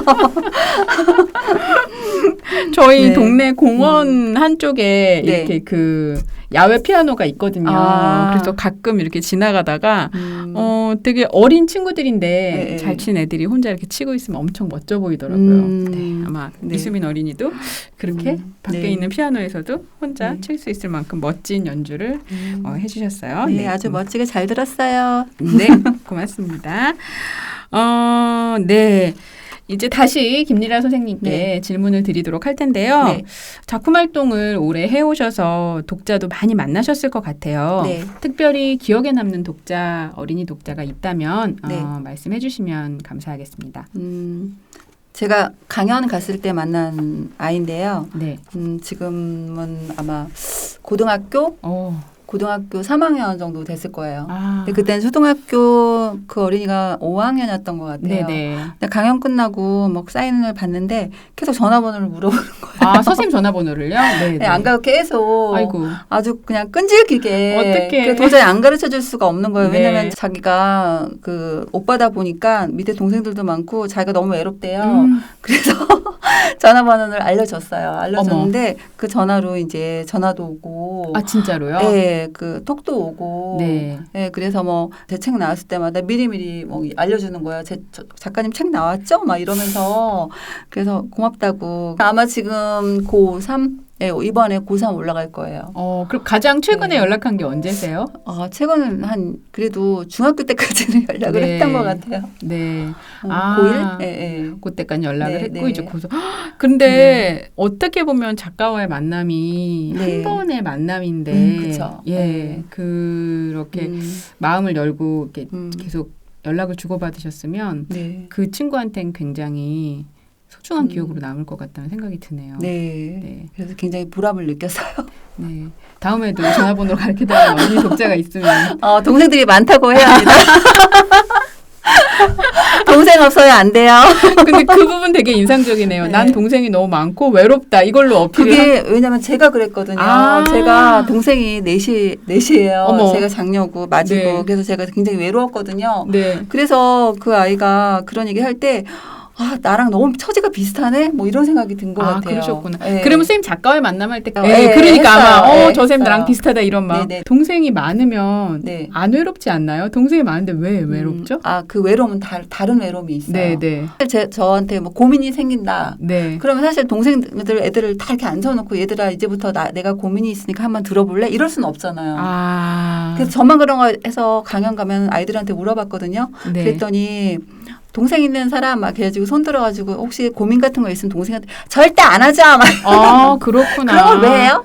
C: 저희
B: 네.
C: 동네 공원 한쪽에
B: 네.
C: 이렇게 그 야외 피아노가 있거든요.
B: 아.
C: 그래서 가끔 이렇게 지나가다가
B: 음.
C: 되게 어린 친구들인데
B: 네.
C: 잘 치는 애들이 혼자 이렇게 치고 있으면 엄청 멋져 보이더라고요. 네, 아마
B: 네.
C: 이수민 어린이도 그렇게 밖에
B: 네.
C: 있는 피아노에서도 혼자
B: 네.
C: 칠 수 있을 만큼 멋진 연주를 해주셨어요.
B: 네, 아주 멋지게 잘 들었어요.
C: 네, 고맙습니다. 네. 이제 다시 김리라 선생님께
B: 네.
C: 질문을 드리도록 할 텐데요.
B: 네.
C: 작품 활동을 오래 해오셔서 독자도 많이 만나셨을 것 같아요.
B: 네.
C: 특별히 기억에 남는 독자, 어린이 독자가 있다면
B: 네.
C: 말씀해 주시면 감사하겠습니다.
B: 제가 강연 갔을 때 만난 아이인데요.
C: 네.
B: 지금은 아마 고등학교 3학년 정도 됐을 거예요. 근데 그때는 초등학교 그 어린이가 5학년이었던 것 같아요.
C: 네네.
B: 근데 강연 끝나고 막 사인을 받는데 계속 전화번호를 물어보는 거예요.
C: 아, 선생님 전화번호를요? 네.
B: 네, 안 가고 계속
C: 아이고.
B: 아주 그냥 끈질기게
C: 어떡해.
B: 도저히 안 가르쳐 줄 수가 없는 거예요.
C: 네.
B: 왜냐면 자기가 그 오빠다 보니까 밑에 동생들도 많고 자기가 너무 외롭대요. 그래서 전화번호를 알려줬어요. 알려줬는데 그 전화로 이제 전화도 오고
C: 아, 진짜로요?
B: 네, 그 톡도 오고
C: 네.
B: 네, 그래서 뭐 제 책 나왔을 때마다 미리미리 뭐 알려주는 거예요. 작가님 책 나왔죠? 막 이러면서 그래서 고맙다고. 아마 지금 고3 네, 이번에 고3 올라갈 거예요.
C: 그럼 가장 최근에
B: 네.
C: 연락한 게 언제세요?
B: 최근은 그래도 중학교 때까지는 연락을
C: 네.
B: 했던 것 같아요.
C: 네.
B: 고1? 네.
C: 그때까지 연락을
B: 네,
C: 했고
B: 네.
C: 이제 고소. 근데 어떻게 보면 작가와의 만남이
B: 네.
C: 한 번의 만남인데,
B: 그쵸.
C: 예,
B: 네.
C: 그렇게 마음을 열고 이렇게
B: 음.
C: 계속 연락을 주고받으셨으면
B: 네.
C: 그 친구한테는 굉장히 소중한 기억으로 남을 것 같다는 생각이 드네요.
B: 네.
C: 네.
B: 그래서 굉장히 보람을 느꼈어요.
C: 네. 다음에도 전화번호로 가르쳐달라는 언니 독자가 있으면.
B: 동생들이 많다고 해야 합니다. 동생 없어요 안 돼요.
C: 근데 그 부분 되게 인상적이네요.
B: 네.
C: 난 동생이 너무 많고 외롭다. 이걸로 어필을.
B: 그게 왜냐면 제가 그랬거든요.
C: 아.
B: 제가 동생이 넷이에요.
C: 어머.
B: 제가 장녀고 맞이고
C: 네.
B: 그래서 제가 굉장히 외로웠거든요.
C: 네.
B: 그래서 그 아이가 그런 얘기 할 때 나랑 너무 처지가 비슷하네? 뭐 이런 생각이 든 것 같아요.
C: 그러셨구나.
B: 네.
C: 그러면 선생님 작가와의 만남할 때,
B: 네,
C: 그러니까
B: 했어요.
C: 아마
B: 네,
C: 저 쌤 나랑
B: 했어요.
C: 비슷하다 이런 마음.
B: 네네.
C: 동생이 많으면
B: 네.
C: 안 외롭지 않나요? 동생이 많은데 왜 외롭죠?
B: 그 외로움은 다른 외로움이 있어요.
C: 네네.
B: 저한테 뭐 고민이 생긴다.
C: 네.
B: 그러면 사실 애들을 다 이렇게 앉혀놓고 얘들아 이제부터 내가 고민이 있으니까 한번 들어볼래? 이럴 수는 없잖아요. 그래서 저만 그런 거 해서 강연 가면 아이들한테 물어봤거든요.
C: 네.
B: 그랬더니 동생 있는 사람 막 그래가지고 손 들어가지고 혹시 고민 같은 거 있으면 동생한테 절대 안 하죠. 막
C: 그렇구나.
B: 그런 걸 왜 해요?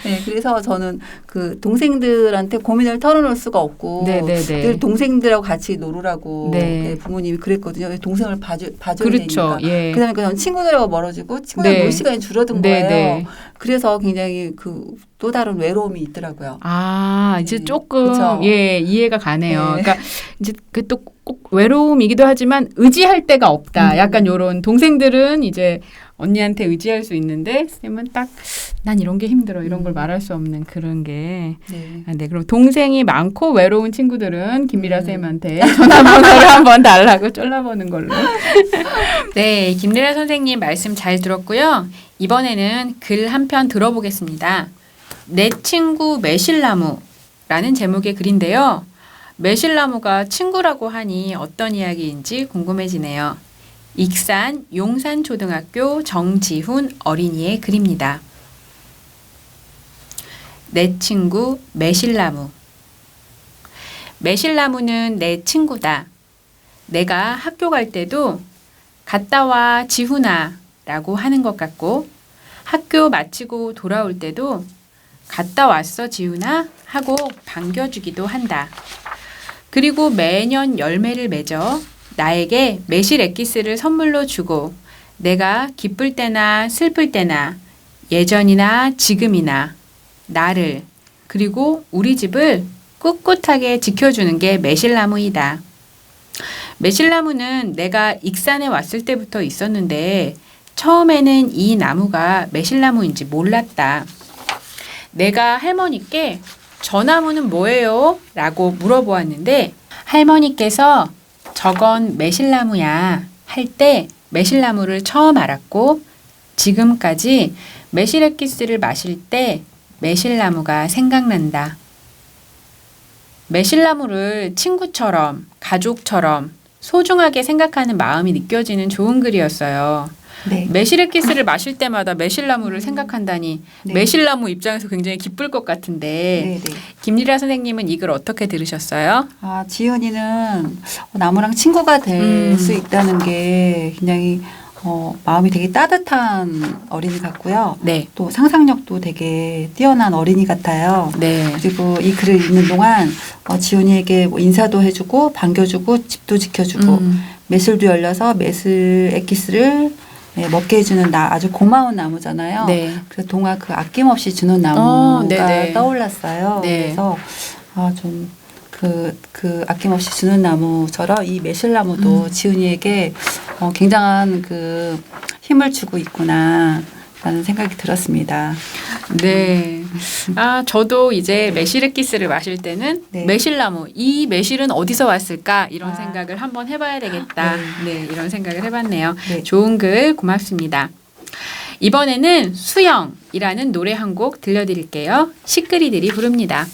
C: 네.
B: 그래서 저는 그 동생들한테 고민을 털어놓을 수가 없고
C: 네네네.
B: 늘 동생들하고 같이 놀으라고
C: 네.
B: 부모님이 그랬거든요. 동생을 봐줘야
C: 그렇죠.
B: 되니까.
C: 예.
B: 그다음에 저는 친구들하고 멀어지고 친구들
C: 네.
B: 놀 시간이 줄어든
C: 네,
B: 거예요.
C: 네.
B: 그래서 굉장히 또 다른 외로움이 있더라고요.
C: 이제
B: 네.
C: 조금
B: 그쵸?
C: 이해가 가네요.
B: 네.
C: 그러니까 이제 그 또 꼭 외로움이기도 하지만 의지할 데가 없다. 약간 요런 동생들은 이제 언니한테 의지할 수 있는데 쌤은 딱 난 이런 게 힘들어. 이런 걸 말할 수 없는 그런 게.
B: 네.
C: 네, 그럼 동생이 많고 외로운 친구들은 김미라 쌤한테 전화번호를 한번 달라고 쫄라보는 걸로. 네, 김미라 선생님 말씀 잘 들었고요. 이번에는 글 한 편 들어보겠습니다. 내 친구 매실나무라는 제목의 글인데요. 매실나무가 친구라고 하니 어떤 이야기인지 궁금해지네요. 익산 용산초등학교 정지훈 어린이의 글입니다. 내 친구 매실나무. 매실나무는 내 친구다. 내가 학교 갈 때도 갔다 와 지훈아 라고 하는 것 같고 학교 마치고 돌아올 때도 갔다 왔어 지훈아 하고 반겨주기도 한다. 그리고 매년 열매를 맺어 나에게 매실 엑기스를 선물로 주고 내가 기쁠 때나 슬플 때나 예전이나 지금이나 나를 그리고 우리 집을 꿋꿋하게 지켜주는 게 매실나무이다. 매실나무는 내가 익산에 왔을 때부터 있었는데 처음에는 이 나무가 매실나무인지 몰랐다. 내가 할머니께 저 나무는 뭐예요? 라고 물어보았는데 할머니께서 저건 매실나무야 할 때 매실나무를 처음 알았고 지금까지 매실액기스를 마실 때 매실나무가 생각난다. 매실나무를 친구처럼 가족처럼 소중하게 생각하는 마음이 느껴지는 좋은 글이었어요.
B: 네.
C: 매실액기스를 마실 때마다 매실나무를 생각한다니
B: 네.
C: 매실나무 입장에서 굉장히 기쁠 것 같은데 김리라 선생님은 이 글 어떻게 들으셨어요?
B: 지은이는 나무랑 친구가 될 수 있다는 게 굉장히 마음이 되게 따뜻한 어린이 같고요.
C: 네.
B: 또 상상력도 되게 뛰어난 어린이 같아요.
C: 네.
B: 그리고 이 글을 읽는 동안 지훈이에게 뭐 인사도 해주고 반겨주고 집도 지켜주고 매실도 열려서 매실 엑기스를 먹게 해주는 아주 고마운 나무잖아요.
C: 네.
B: 그래서 동화 그 아낌없이 주는 나무가
C: 네네.
B: 떠올랐어요.
C: 네.
B: 그래서 좀 그 아낌없이 주는 나무처럼 이 매실나무도 지훈이에게 굉장한 그 힘을 주고 있구나. 라는 생각이 들었습니다.
C: 네. 저도 이제 매실액기스를 마실 때는
B: 네.
C: 매실나무, 이 매실은 어디서 왔을까? 이런 생각을 한번 해봐야 되겠다. 네, 이런 생각을 해봤네요.
B: 네.
C: 좋은 글 고맙습니다. 이번에는 수영이라는 노래 한 곡 들려드릴게요. 시끄리들이 부릅니다.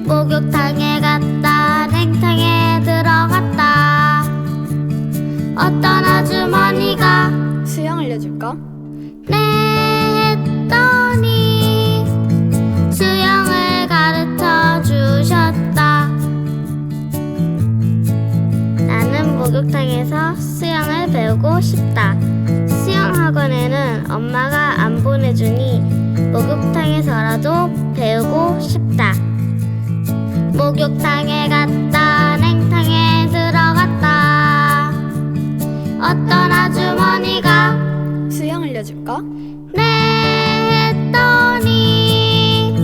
D: 목욕탕에 갔다 냉탕에 들어갔다 어떤 아주머니가
E: 수영 알려줄까?
D: 네 했더니 수영을 가르쳐 주셨다. 나는 목욕탕에서 수영을 배우고 싶다. 수영학원에는 엄마가 안 보내주니 목욕탕에서라도 배우고 싶다. 목욕탕에 갔다 냉탕에 들어갔다. 어떤 아주머니가
E: 수영 알려줄까?
D: 네 했더니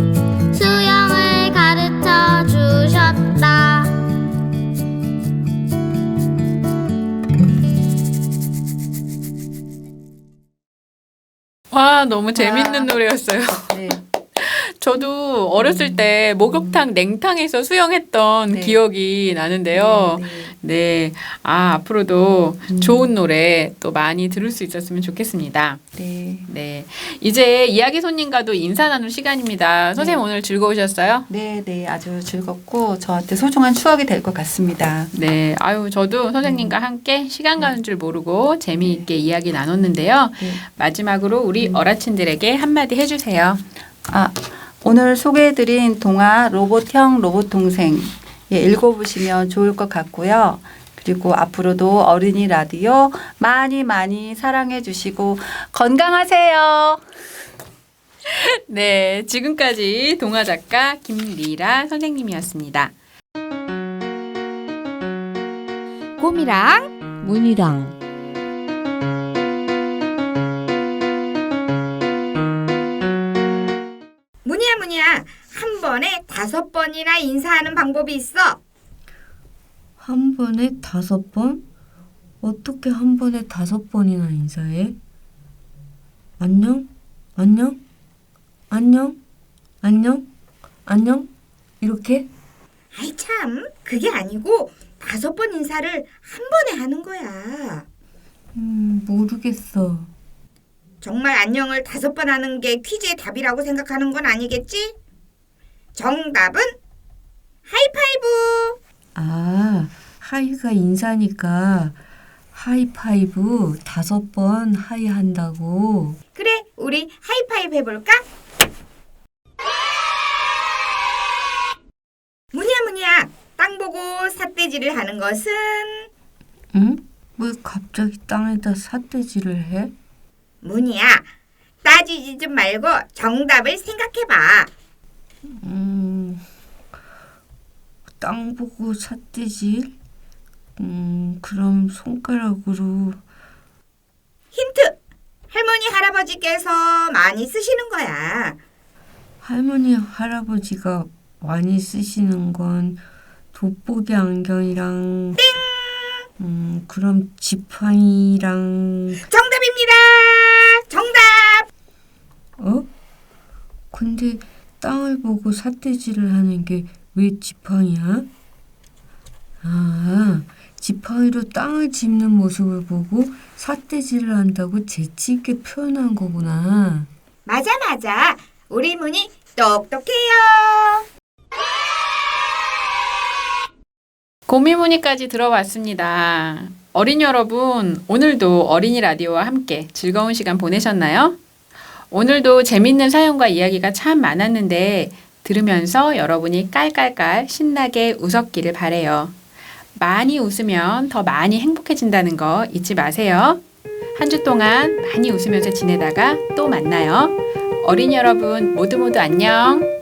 D: 수영을 가르쳐 주셨다.
C: 와, 너무 재밌는 노래였어요.
B: 네.
C: 저도 어렸을 때 목욕탕 냉탕에서 수영했던
B: 네.
C: 기억이 나는데요.
B: 네.
C: 네. 앞으로도 좋은 노래 또 많이 들을 수 있었으면 좋겠습니다.
B: 네.
C: 네. 이제 이야기 손님과도 인사 나눌 시간입니다. 선생님 오늘 즐거우셨어요?
B: 네, 네, 아주 즐겁고 저한테 소중한 추억이 될 것 같습니다.
C: 네. 아유, 저도 선생님과 함께 시간 가는 줄 모르고 재미있게 이야기 나눴는데요.
B: 네.
C: 마지막으로 우리 어라친들에게 한마디 해주세요.
B: 오늘 소개해드린 동화 로봇형 로봇 동생 읽어보시면 좋을 것 같고요. 그리고 앞으로도 어린이 라디오 많이 많이 사랑해 주시고 건강하세요.
C: 네. 지금까지 동화 작가 김리라 선생님이었습니다.
F: 꿈이랑 문이랑
G: 문이야 한 번에 5번이나 인사하는 방법이 있어.
H: 한 번에 5번? 어떻게 한 번에 5번이나 인사해? 안녕? 안녕? 안녕? 안녕? 안녕? 이렇게?
G: 아이 참 그게 아니고 5번 인사를 한 번에 하는 거야.
H: 모르겠어.
G: 정말 안녕을 5번 하는 게 퀴즈의 답이라고 생각하는 건 아니겠지? 정답은 하이파이브.
H: 하이가 인사니까 하이파이브 5번 하이 한다고.
G: 그래 우리 하이파이브 해볼까? 문이야 땅 보고 삿대질을 하는 것은?
H: 응? 왜 갑자기 땅에다 삿대질을 해?
G: 문이야 따지지 좀 말고 정답을 생각해봐.
H: 땅 보고 삿대질? 그럼 손가락으로.
G: 힌트! 할머니 할아버지께서 많이 쓰시는 거야.
H: 할머니 할아버지가 많이 쓰시는 건 돋보기 안경이랑 그럼 지팡이랑.
G: 정답입니다. 정답.
H: 근데 땅을 보고 삿대질을 하는 게 왜 지팡이야? 지팡이로 땅을 짚는 모습을 보고 삿대질을 한다고 재치 있게 표현한 거구나.
G: 맞아. 우리 문이 똑똑해요.
C: 고미무늬까지 들어봤습니다. 어린이 여러분, 오늘도 어린이 라디오와 함께 즐거운 시간 보내셨나요? 오늘도 재밌는 사연과 이야기가 참 많았는데 들으면서 여러분이 깔깔깔 신나게 웃었기를 바래요. 많이 웃으면 더 많이 행복해진다는 거 잊지 마세요. 한 주 동안 많이 웃으면서 지내다가 또 만나요. 어린이 여러분 모두 안녕.